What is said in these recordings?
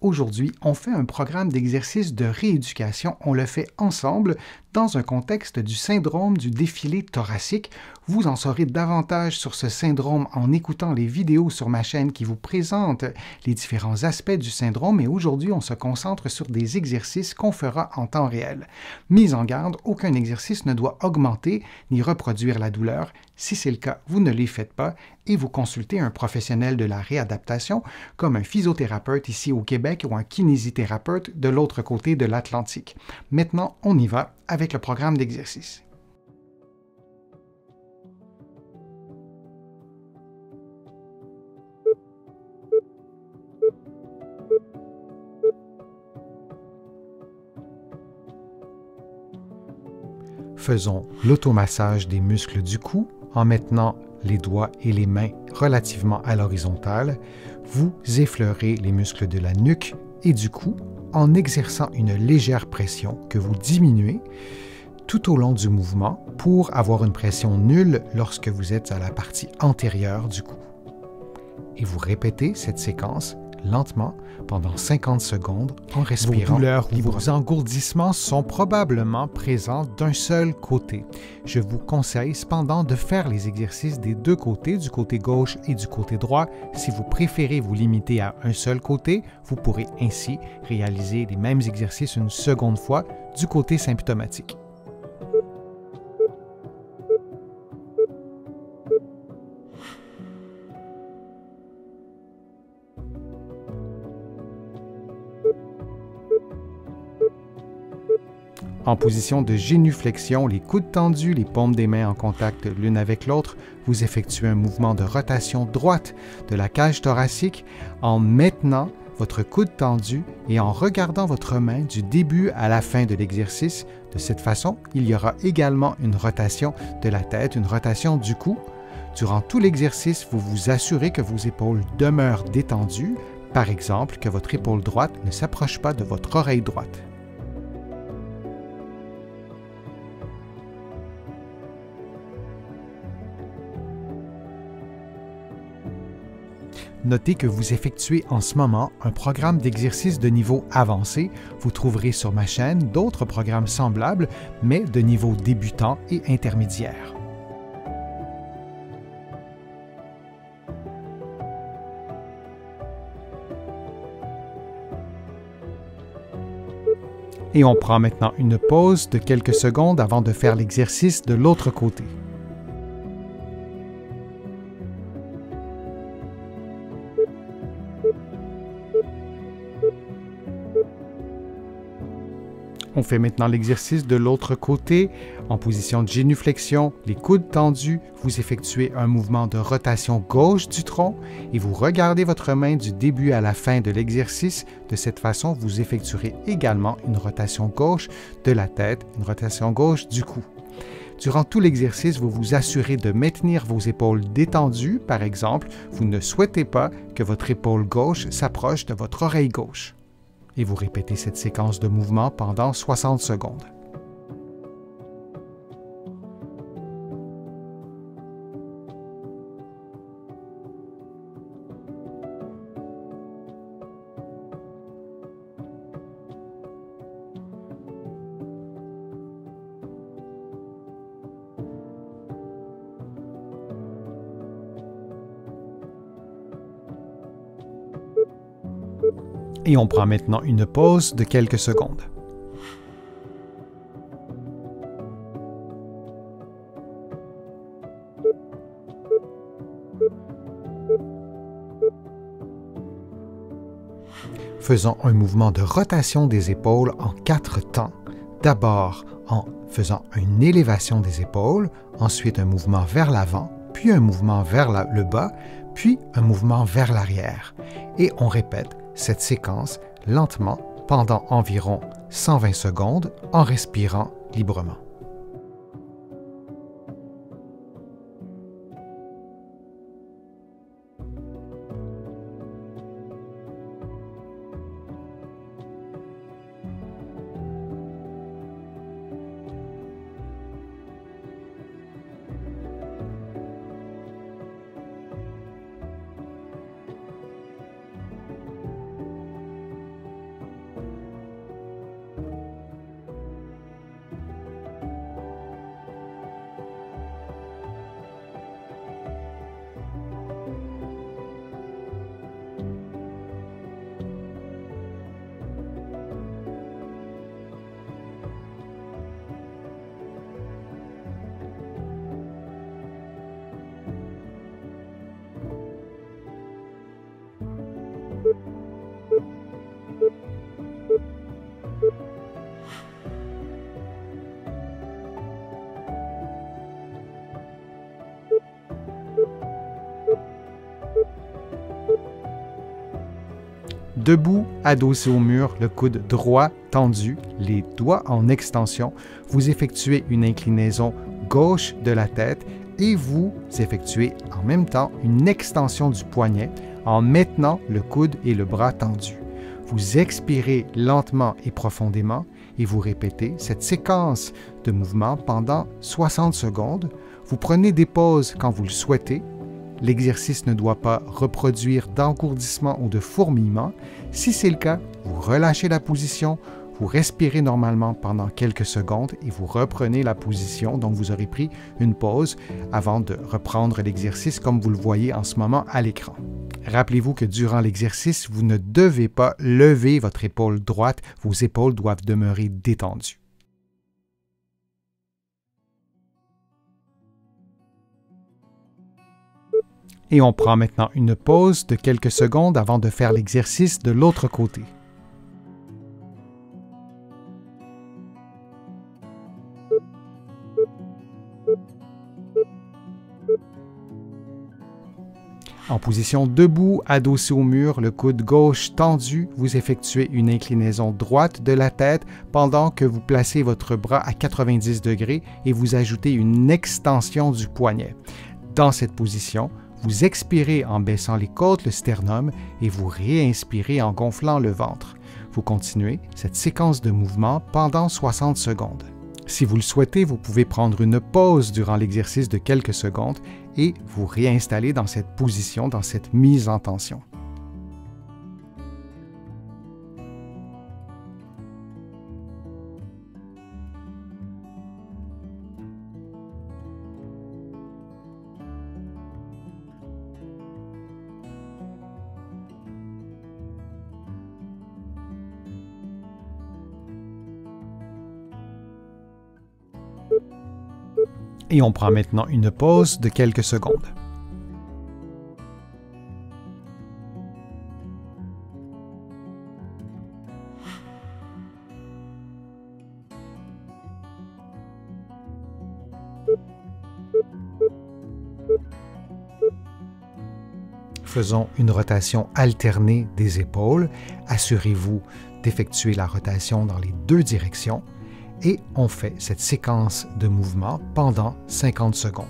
Aujourd'hui, on fait un programme d'exercice de rééducation. On le fait ensemble dans un contexte du syndrome du défilé thoracique. Vous en saurez davantage sur ce syndrome en écoutant les vidéos sur ma chaîne qui vous présentent les différents aspects du syndrome. Et aujourd'hui, on se concentre sur des exercices qu'on fera en temps réel. Mise en garde, aucun exercice ne doit augmenter ni reproduire la douleur. Si c'est le cas, vous ne les faites pas et vous consultez un professionnel de la réadaptation comme un physiothérapeute ici au Québec ou un kinésithérapeute de l'autre côté de l'Atlantique. Maintenant, on y va avec le programme d'exercice. Faisons l'automassage des muscles du cou en maintenant les doigts et les mains relativement à l'horizontale. Vous effleurez les muscles de la nuque et du cou en exerçant une légère pression que vous diminuez tout au long du mouvement pour avoir une pression nulle lorsque vous êtes à la partie antérieure du cou. Et vous répétez cette séquence lentement pendant 50 secondes en respirant. Vos douleurs ou vos engourdissements sont probablement présents d'un seul côté. Je vous conseille cependant de faire les exercices des deux côtés, du côté gauche et du côté droit. Si vous préférez vous limiter à un seul côté, vous pourrez ainsi réaliser les mêmes exercices une seconde fois du côté symptomatique. En position de génuflexion, les coudes tendus, les paumes des mains en contact l'une avec l'autre, vous effectuez un mouvement de rotation droite de la cage thoracique en maintenant votre coude tendu et en regardant votre main du début à la fin de l'exercice. De cette façon, il y aura également une rotation de la tête, une rotation du cou. Durant tout l'exercice, vous vous assurez que vos épaules demeurent détendues, par exemple que votre épaule droite ne s'approche pas de votre oreille droite. Notez que vous effectuez en ce moment un programme d'exercice de niveau avancé. Vous trouverez sur ma chaîne d'autres programmes semblables, mais de niveau débutant et intermédiaire. Et on prend maintenant une pause de quelques secondes avant de faire l'exercice de l'autre côté. On fait maintenant l'exercice de l'autre côté. En position de génuflexion, les coudes tendus, vous effectuez un mouvement de rotation gauche du tronc et vous regardez votre main du début à la fin de l'exercice. De cette façon, vous effectuerez également une rotation gauche de la tête, une rotation gauche du cou. Durant tout l'exercice, vous vous assurez de maintenir vos épaules détendues. Par exemple, vous ne souhaitez pas que votre épaule gauche s'approche de votre oreille gauche. Et vous répétez cette séquence de mouvement pendant 60 secondes. Et on prend maintenant une pause de quelques secondes. Faisons un mouvement de rotation des épaules en 4 temps. D'abord en faisant une élévation des épaules, ensuite un mouvement vers l'avant, puis un mouvement vers le bas, puis un mouvement vers l'arrière. Et on répète cette séquence lentement pendant environ 120 secondes en respirant librement. Debout, adossé au mur, le coude droit tendu, les doigts en extension, vous effectuez une inclinaison gauche de la tête et vous effectuez en même temps une extension du poignet en maintenant le coude et le bras tendus. Vous expirez lentement et profondément et vous répétez cette séquence de mouvements pendant 60 secondes. Vous prenez des pauses quand vous le souhaitez. L'exercice ne doit pas reproduire d'engourdissement ou de fourmillement. Si c'est le cas, vous relâchez la position, vous respirez normalement pendant quelques secondes et vous reprenez la position. Donc, vous aurez pris une pause avant de reprendre l'exercice comme vous le voyez en ce moment à l'écran. Rappelez-vous que durant l'exercice, vous ne devez pas lever votre épaule droite. Vos épaules doivent demeurer détendues. Et on prend maintenant une pause de quelques secondes avant de faire l'exercice de l'autre côté. En position debout, adossé au mur, le coude gauche tendu, vous effectuez une inclinaison droite de la tête pendant que vous placez votre bras à 90 degrés et vous ajoutez une extension du poignet. Dans cette position, vous expirez en baissant les côtes, le sternum, et vous réinspirez en gonflant le ventre. Vous continuez cette séquence de mouvements pendant 60 secondes. Si vous le souhaitez, vous pouvez prendre une pause durant l'exercice de quelques secondes et vous réinstaller dans cette position, dans cette mise en tension. Et on prend maintenant une pause de quelques secondes. Faisons une rotation alternée des épaules. Assurez-vous d'effectuer la rotation dans les deux directions. Et on fait cette séquence de mouvements pendant 50 secondes.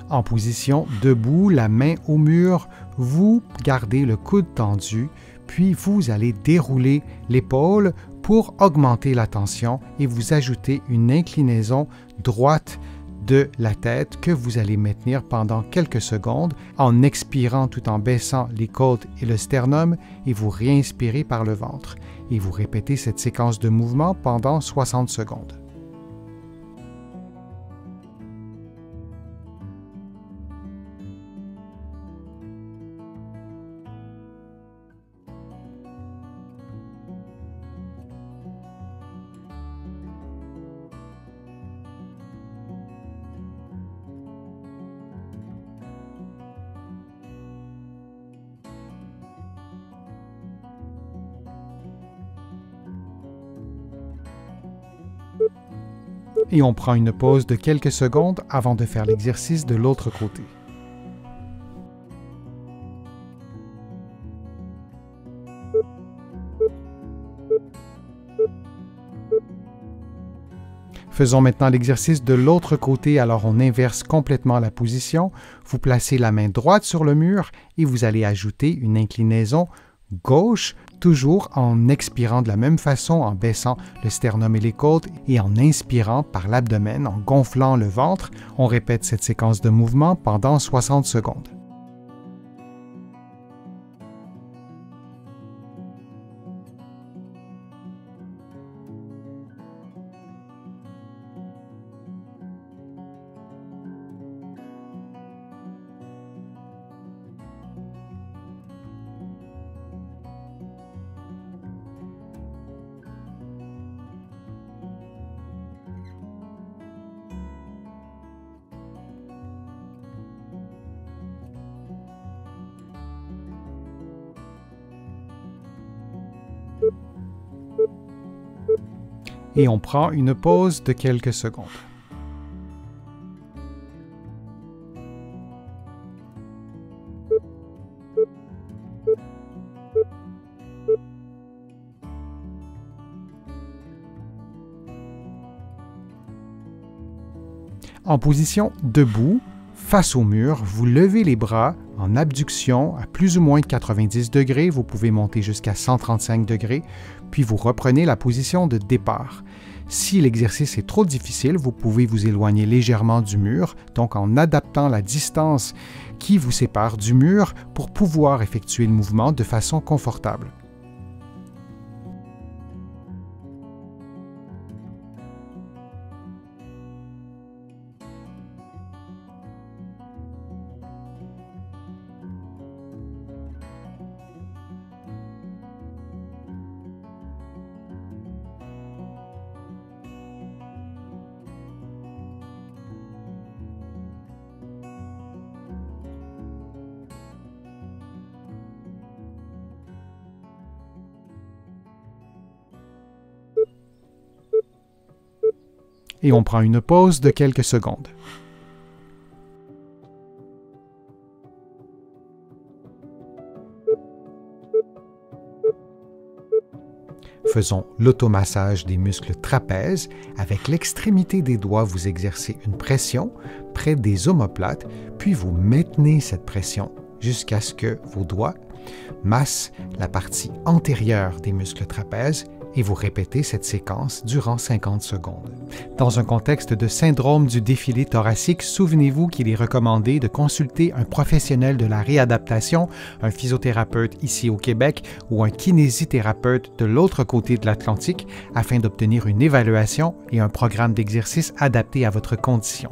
En position debout, la main au mur, vous gardez le coude tendu, puis vous allez dérouler l'épaule pour augmenter la tension et vous ajoutez une inclinaison droite de la tête que vous allez maintenir pendant quelques secondes en expirant tout en baissant les côtes et le sternum et vous réinspirez par le ventre. Et vous répétez cette séquence de mouvements pendant 60 secondes. Et on prend une pause de quelques secondes avant de faire l'exercice de l'autre côté. Faisons maintenant l'exercice de l'autre côté, alors on inverse complètement la position. Vous placez la main droite sur le mur et vous allez ajouter une inclinaison gauche, toujours en expirant de la même façon, en baissant le sternum et les côtes et en inspirant par l'abdomen, en gonflant le ventre. On répète cette séquence de mouvements pendant 60 secondes. Et on prend une pause de quelques secondes. En position debout, face au mur, vous levez les bras en abduction à plus ou moins de 90 degrés. Vous pouvez monter jusqu'à 135 degrés, puis vous reprenez la position de départ. Si l'exercice est trop difficile, vous pouvez vous éloigner légèrement du mur, donc en adaptant la distance qui vous sépare du mur pour pouvoir effectuer le mouvement de façon confortable. Et on prend une pause de quelques secondes. Faisons l'automassage des muscles trapèzes. Avec l'extrémité des doigts, vous exercez une pression près des omoplates, puis vous maintenez cette pression jusqu'à ce que vos doigts massent la partie antérieure des muscles trapèzes et vous répétez cette séquence durant 50 secondes. Dans un contexte de syndrome du défilé thoracique, souvenez-vous qu'il est recommandé de consulter un professionnel de la réadaptation, un physiothérapeute ici au Québec ou un kinésithérapeute de l'autre côté de l'Atlantique afin d'obtenir une évaluation et un programme d'exercice adapté à votre condition.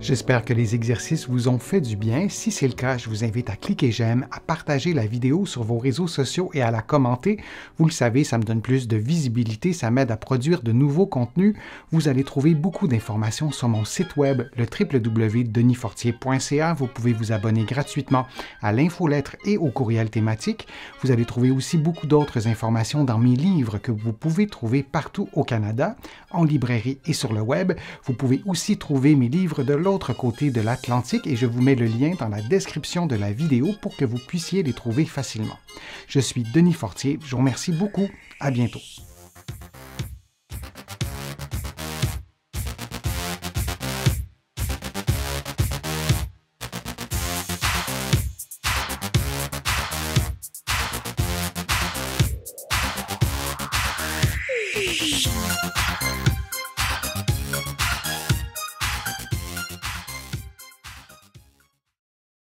J'espère que les exercices vous ont fait du bien. Si c'est le cas, je vous invite à cliquer j'aime, à partager la vidéo sur vos réseaux sociaux et à la commenter. Vous le savez, ça me donne plus de visibilité, ça m'aide à produire de nouveaux contenus. Vous allez trouver beaucoup d'informations sur mon site web, le www.denisfortier.ca. Vous pouvez vous abonner gratuitement à l'infolettre et au courriel thématique. Vous allez trouver aussi beaucoup d'autres informations dans mes livres que vous pouvez trouver partout au Canada, en librairie et sur le web. Vous pouvez aussi trouver mes livres de l'autre côté de l'Atlantique et je vous mets le lien dans la description de la vidéo pour que vous puissiez les trouver facilement. Je suis Denis Fortier, je vous remercie beaucoup, à bientôt.